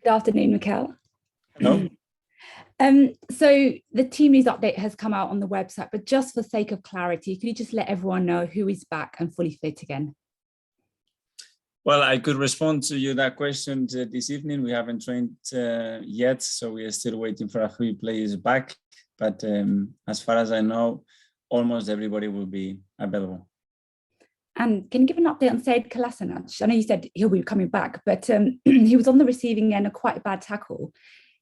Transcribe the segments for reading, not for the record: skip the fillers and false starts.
Good afternoon, Mikel. Hello. So the team news update has come out on the website, but just for sake of clarity, could you just let everyone know who is back and fully fit again? Well, I could respond to you that question this evening. We haven't trained yet, so we are still waiting for a few players back. But as far as I know, almost everybody will be available. And can you give an update on Sead Kolasinac? I know you said he'll be coming back, but he was on the receiving end of quite a bad tackle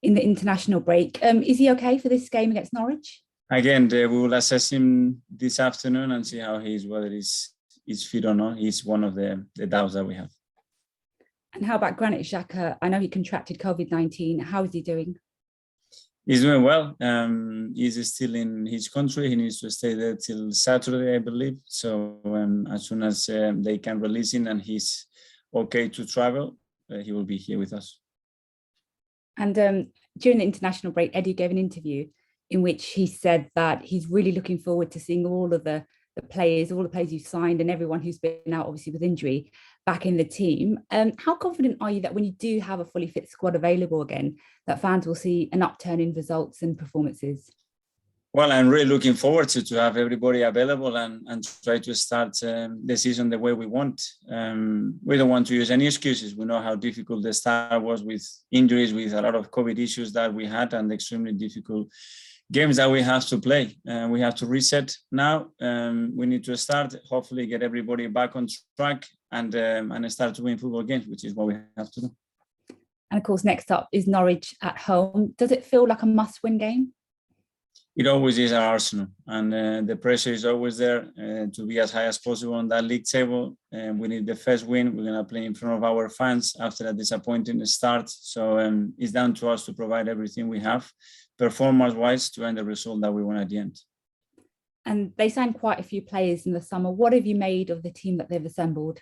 in the international break. Is he okay for this game against Norwich? Again, we will assess him this afternoon and see how he is, whether he's fit or not. He's one of the doubts that we have. And how about Granit Xhaka? I know he contracted COVID-19. How is he doing? He's doing well. He's still in his country. He needs to stay there till Saturday, I believe. So as soon as they can release him and he's okay to travel, he will be here with us. And during the international break, Edu gave an interview in which he said that he's really looking forward to seeing all the players you've signed and everyone who's been out, obviously with injury, back in the team. How confident are you that when you do have a fully fit squad available again, that fans will see an upturn in results and performances? Well, I'm really looking forward to have everybody available and try to start the season the way we want. We don't want to use any excuses. We know how difficult the start was with injuries, with a lot of COVID issues that we had and extremely difficult games that we have to play. We have to reset now. We need to start, hopefully get everybody back on track and start to win football games, which is what we have to do. And of course, next up is Norwich at home. Does it feel like a must-win game? It always is at Arsenal, and the pressure is always there to be as high as possible on that league table. We need the first win. We're going to play in front of our fans after a disappointing start. So it's down to us to provide everything we have, performance-wise, to end the result that we want at the end. And they signed quite a few players in the summer. What have you made of the team that they've assembled?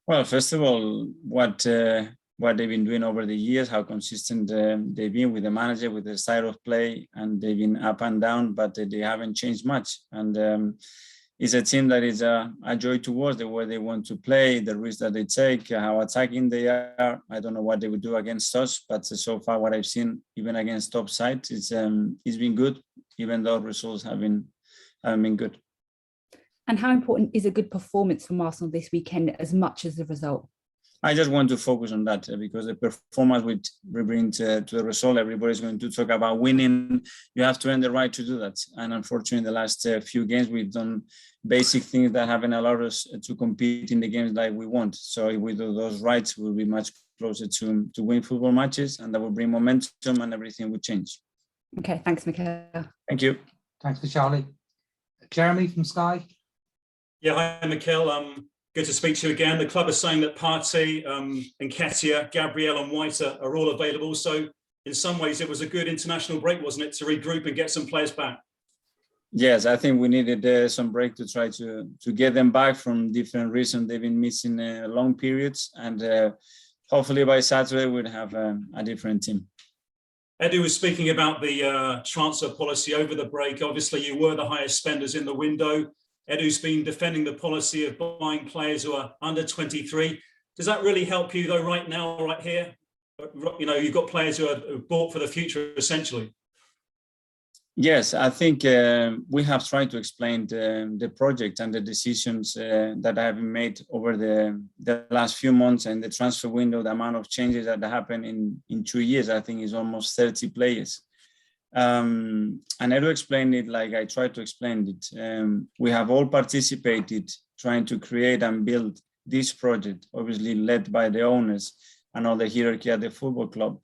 Well, first of all, what they've been doing over the years, how consistent they've been with the manager, with the style of play, and they've been up and down, but they haven't changed much. And it's a team that is a joy to watch, the way they want to play, the risks that they take, how attacking they are. I don't know what they would do against us, but so far what I've seen, even against top sides, it's been good, even though results haven't been good. And how important is a good performance from Arsenal this weekend as much as the result? I just want to focus on that because the performance we bring to the result, everybody's going to talk about winning. You have to earn the right to do that. And unfortunately, in the last few games, we've done basic things that haven't allowed us to compete in the games like we want. So if we do those rights, we'll be much closer to win football matches, and that will bring momentum and everything will change. Okay, thanks, Mikel. Thank you. Thanks for Charlie. Jeremy from Sky. Yeah, hi, Mikel. Good to speak to you again. The club is saying that Partey, Nketiah, Gabriel and White are all available. So in some ways, it was a good international break, wasn't it, to regroup and get some players back? Yes, I think we needed some break to try to get them back from different reasons. They've been missing long periods, and hopefully by Saturday we'll have a different team. Edu was speaking about the transfer policy over the break. Obviously, you were the highest spenders in the window. Edu's been defending the policy of buying players who are under 23. Does that really help you, though, right now, right here? You know, you've got players who are bought for the future, essentially. Yes, I think we have tried to explain the project and the decisions that have been made over the last few months and the transfer window, the amount of changes that happened in 2 years. I think is almost 30 players. And Edu explained it like I tried to explain it. We have all participated trying to create and build this project, obviously led by the owners and all the hierarchy at the football club.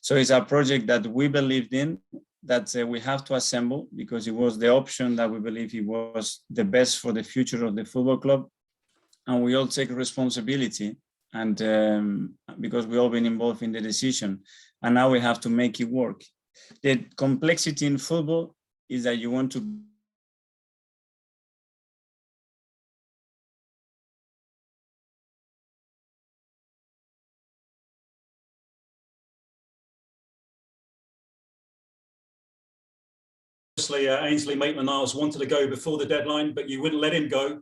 So it's a project that we believed in, that we have to assemble because it was the option that we believe it was the best for the future of the football club. And we all take responsibility, and because we all been involved in the decision, and now we have to make it work. The complexity in football is that you want to Obviously, Ainsley Maitland-Niles wanted to go before the deadline, but you wouldn't let him go.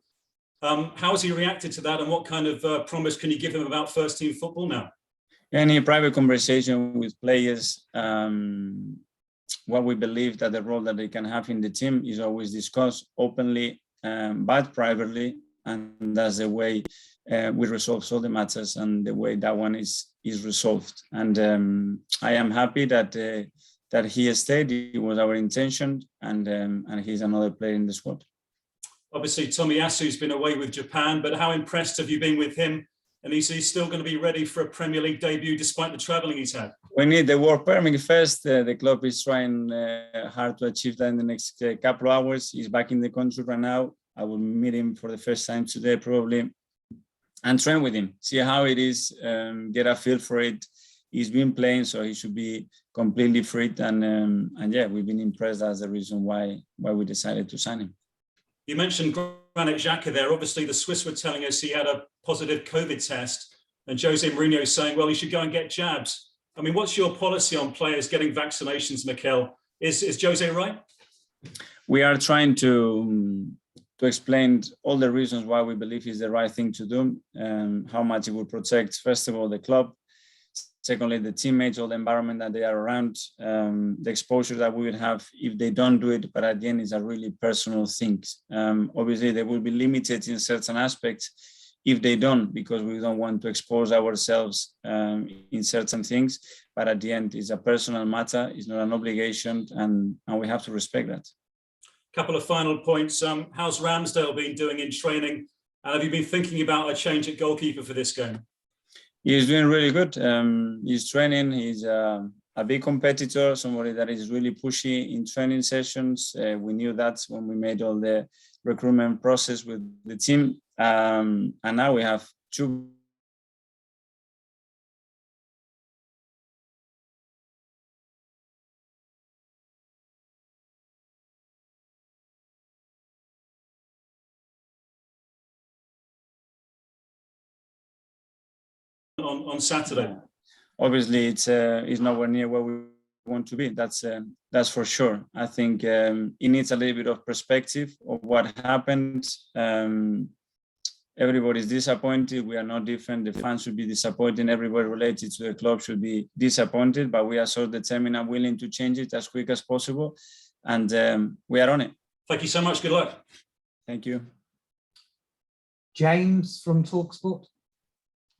How has he reacted to that, and what kind of promise can you give him about first-team football now? Any private conversation with players, what we believe that the role that they can have in the team is always discussed openly, but privately, and that's the way we resolve all the matters and the way that one is resolved. And I am happy that he stayed. It was our intention, and he's another player in the squad. Obviously, Tomiyasu's been away with Japan, but how impressed have you been with him? And is he still going to be ready for a Premier League debut despite the travelling he's had? We need the work permit first. The club is trying hard to achieve that in the next couple of hours. He's back in the country right now. I will meet him for the first time today, probably, and train with him, see how it is, get a feel for it. He's been playing, so he should be completely fit. And yeah, we've been impressed. That's the reason why we decided to sign him. You mentioned Granit Xhaka there. Obviously, the Swiss were telling us he had a positive COVID test, and Jose Mourinho saying, well, he should go and get jabs. I mean, what's your policy on players getting vaccinations, Mikel? Is Jose right? We are trying to explain all the reasons why we believe it's the right thing to do, how much it will protect, first of all, the club, secondly, the teammates, all the environment that they are around, the exposure that we would have if they don't do it, but at the end, it's a really personal thing. Obviously, they will be limited in certain aspects if they don't, because we don't want to expose ourselves in certain things, but at the end, it's a personal matter, it's not an obligation, and we have to respect that. Couple of final points. How's Ramsdale been doing in training? And have you been thinking about a change at goalkeeper for this game? He's doing really good. He's training. He's a big competitor, somebody that is really pushy in training sessions. We knew that when we made all the recruitment process with the team. And now we have two on Saturday. Obviously, it's nowhere near where we want to be. That's for sure. I think it needs a little bit of perspective of what happened. Everybody's disappointed. We are not different. The fans should be disappointed. Everybody related to the club should be disappointed. But we are so determined and willing to change it as quick as possible, and we are on it. Thank you so much. Good luck. Thank you. James from TalkSport.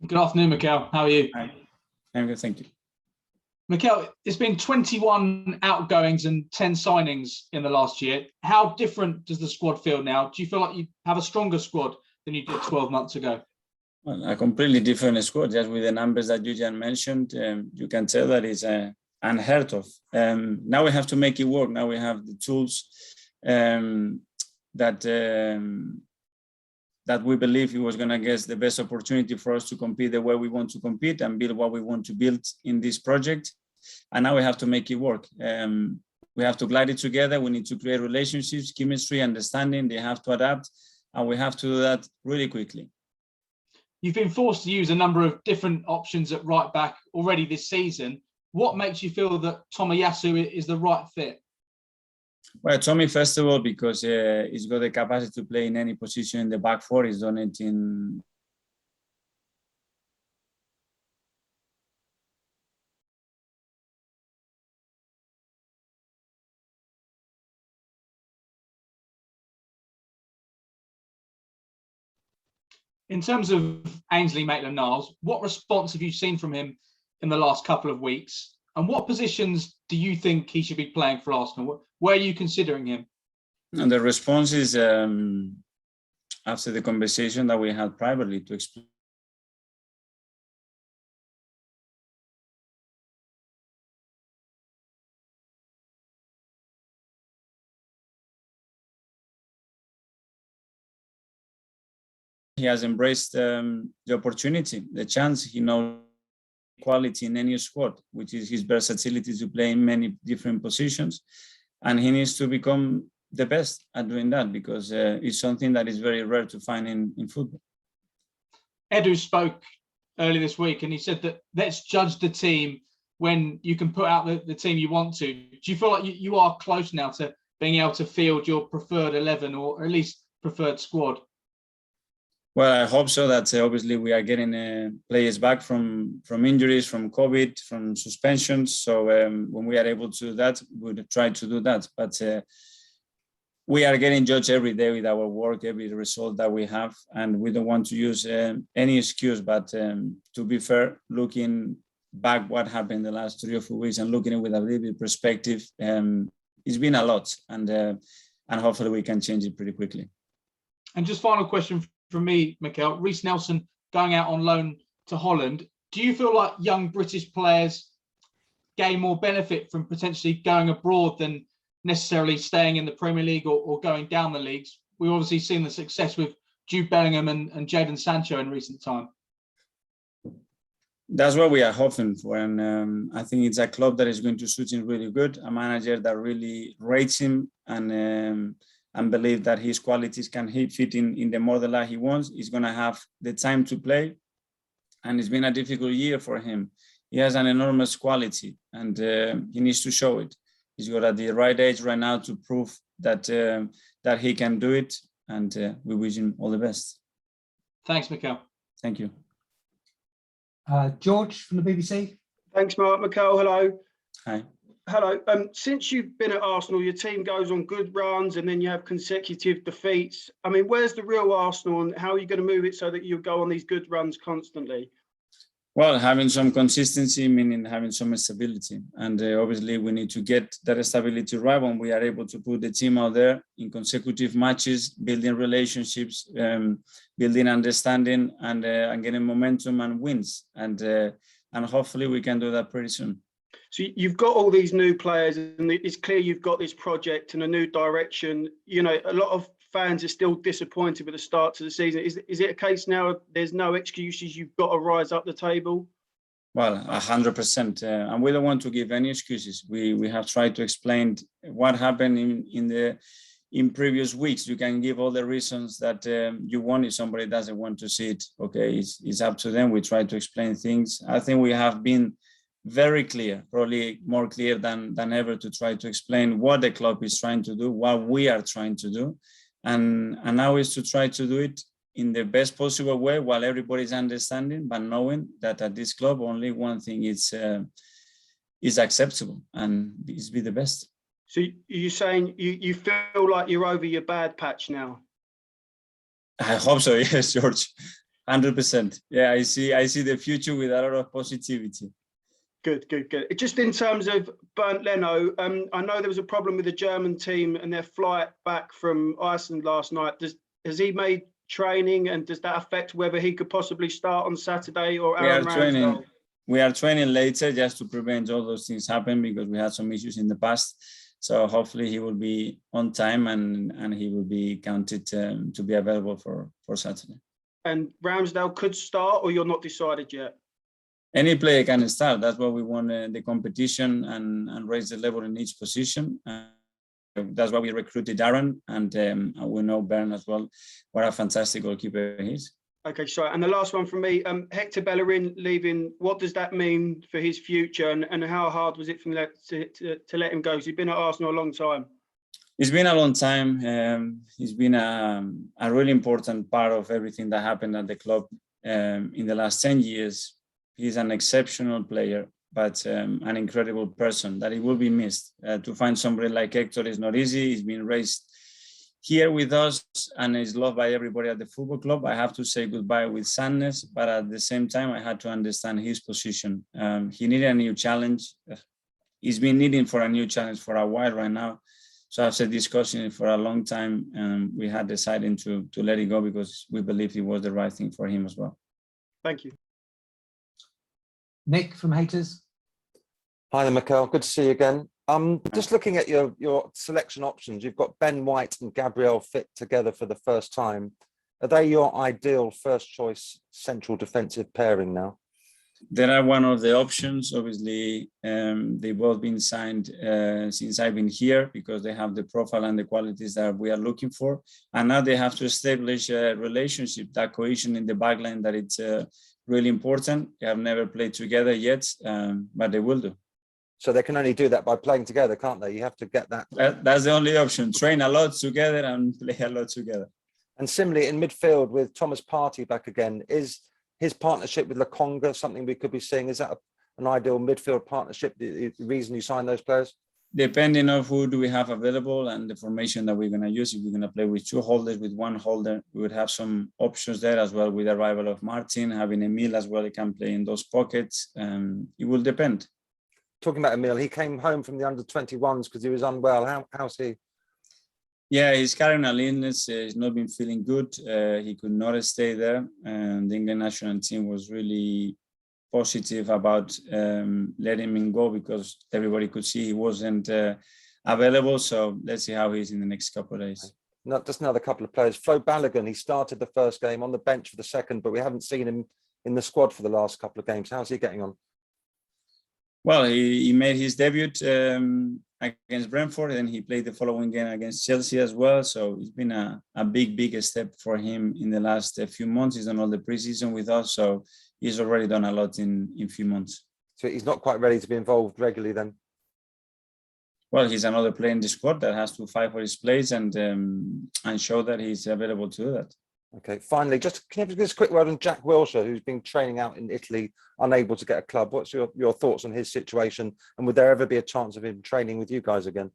Good afternoon, Mikel. How are you? Hi. I'm good, thank you. Mikel, it's been 21 outgoings and 10 signings in the last year. How different does the squad feel now? Do you feel like you have a stronger squad than you did 12 months ago? Well, a completely different squad, just with the numbers that you just mentioned. You can tell that it's unheard of. Now we have to make it work. Now we have the tools that we believe it was going to get the best opportunity for us to compete the way we want to compete and build what we want to build in this project. And now we have to make it work. We have to glide it together. We need to create relationships, chemistry, understanding. They have to adapt, and we have to do that really quickly. You've been forced to use a number of different options at right back already this season. What makes you feel that Tomiyasu is the right fit? Well, Tomi, first of all, because he's got the capacity to play in any position in the back four. He's done it in In terms of Ainsley Maitland-Niles, what response have you seen from him in the last couple of weeks? And what positions do you think he should be playing for Arsenal? Where are you considering him? And the response is after the conversation that we had privately to explain. He has embraced the opportunity, the chance. He knows quality in any squad, which is his versatility to play in many different positions. And he needs to become the best at doing that, because it's something that is very rare to find in football. Edu spoke earlier this week and he said that let's judge the team when you can put out the team you want to. Do you feel like you are close now to being able to field your preferred 11 or at least preferred squad? Well, I hope so. That obviously we are getting players back from injuries, from COVID, from suspensions. So when we are able to do that, we'll try to do that. But we are getting judged every day with our work, every result that we have, and we don't want to use any excuse. But to be fair, looking back what happened the last 3 or 4 weeks and looking at it with a little bit perspective, it's been a lot, and hopefully we can change it pretty quickly. And just final question from me, Mikel. Reece Nelson going out on loan to Holland. Do you feel like young British players gain more benefit from potentially going abroad than necessarily staying in the Premier League or going down the leagues? We've obviously seen the success with Jude Bellingham and Jadon Sancho in recent time. That's what we are hoping for, and I think it's a club that is going to suit him really good, a manager that really rates him and believe that his qualities can fit in the model that he wants. He's going to have the time to play, and it's been a difficult year for him. He has an enormous quality, and he needs to show it. He's got at the right age right now to prove that that he can do it, and we wish him all the best. Thanks, Mikel. Thank you. George from the BBC. Thanks, Mark. Mikel, hello. Hi. Hello. Since you've been at Arsenal, your team goes on good runs and then you have consecutive defeats. I mean, where's the real Arsenal and how are you going to move it so that you go on these good runs constantly? Well, having some consistency, meaning having some stability. And obviously we need to get that stability right when we are able to put the team out there in consecutive matches, building relationships, building understanding and getting momentum and wins. And hopefully we can do that pretty soon. So you've got all these new players and it's clear you've got this project and a new direction. You know, a lot of fans are still disappointed with the start to the season. Is it a case now there's no excuses, you've got to rise up the table? Well, 100%. And we don't want to give any excuses. We have tried to explain what happened in previous weeks. You can give all the reasons that you want if somebody doesn't want to see it. Okay, it's up to them. We try to explain things. I think we have been very clear, probably more clear than ever, to try to explain what the club is trying to do, what we are trying to do. And now is to try to do it in the best possible way while everybody's understanding, but knowing that at this club, only one thing is acceptable, and is be the best. So you're saying you feel like you're over your bad patch now? I hope so, yes, George, 100%. Yeah, I see the future with a lot of positivity. Good. Just in terms of Bernd Leno, I know there was a problem with the German team and their flight back from Iceland last night. Has he made training, and does that affect whether he could possibly start on Saturday or Aaron Ramsdale? We are training later just to prevent all those things happen, because we had some issues in the past. So hopefully he will be on time and he will be counted to be available for Saturday. And Ramsdale could start, or you're not decided yet? Any player can start. That's why we won the competition and raise the level in each position. That's why we recruited Aaron, and we know Bernd as well. What a fantastic goalkeeper he is. Okay, sorry. And the last one from me, Hector Bellerin leaving, what does that mean for his future, and how hard was it for him to let him go? Because he's been at Arsenal a long time. It's been a long time. He's been a really important part of everything that happened at the club in the last 10 years. He's an exceptional player, but an incredible person that he will be missed. To find somebody like Hector is not easy. He's been raised here with us and is loved by everybody at the football club. I have to say goodbye with sadness, but at the same time, I had to understand his position. He needed a new challenge. He's been needing for a new challenge for a while right now. So after discussing it for a long time, we had decided to let it go because we believed it was the right thing for him as well. Thank you. Nick from Haters. Hi there, Mikel. Good to see you again. Just looking at your selection options, you've got Ben White and Gabriel fit together for the first time. Are they your ideal first choice central defensive pairing now? There are one of the options. Obviously, they've both been signed since I've been here because they have the profile and the qualities that we are looking for. And now they have to establish a relationship, that cohesion in the backline, that it's really important. They have never played together yet, but they will do. So they can only do that by playing together, can't they? You have to get that. That's the only option. Train a lot together and play a lot together. And similarly in midfield with Thomas Partey back again, is his partnership with Lokonga something we could be seeing? Is that an ideal midfield partnership, the reason you signed those players? Depending on who do we have available and the formation that we're going to use. If we're going to play with 2 holders, with 1 holder, we would have some options there as well. With the arrival of Martin, having Emil as well, he can play in those pockets. It will depend. Talking about Emil, he came home from the under-21s because he was unwell. How's he? Yeah, he's carrying an illness. He's not been feeling good. He could not stay there. And the England national team was really positive about letting him go because everybody could see he wasn't available. So let's see how he's in the next couple of days. Not just another couple of players. Flo Balogun, he started the first game, on the bench for the second, but we haven't seen him in the squad for the last couple of games. How's he getting on? Well, he made his debut against Brentford, and he played the following game against Chelsea as well. So it's been a big step for him in the last few months. He's done all the preseason with us, so he's already done a lot in few months. So he's not quite ready to be involved regularly then? Well, he's another player in the squad that has to fight for his place and show that he's available to do that. Okay, finally, can you have just a quick word on Jack Wilshere, who's been training out in Italy, unable to get a club? What's your thoughts on his situation? And would there ever be a chance of him training with you guys again?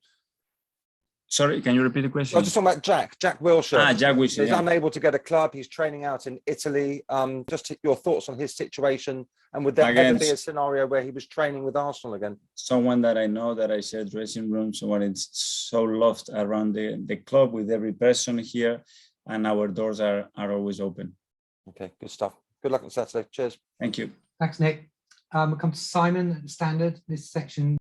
Sorry, can you repeat the question? I was just talking about Jack Wilshere. Jack Wilshere. He's unable to get a club. He's training out in Italy. Just your thoughts on his situation. And would there ever be a scenario where he was training with Arsenal again? Someone that I know, that I share dressing room, someone it's so loved around the club with every person here. And our doors are always open. Okay, good stuff. Good luck on Saturday. Cheers. Thank you. Thanks, Nick. We'll come to Simon at the standard. This section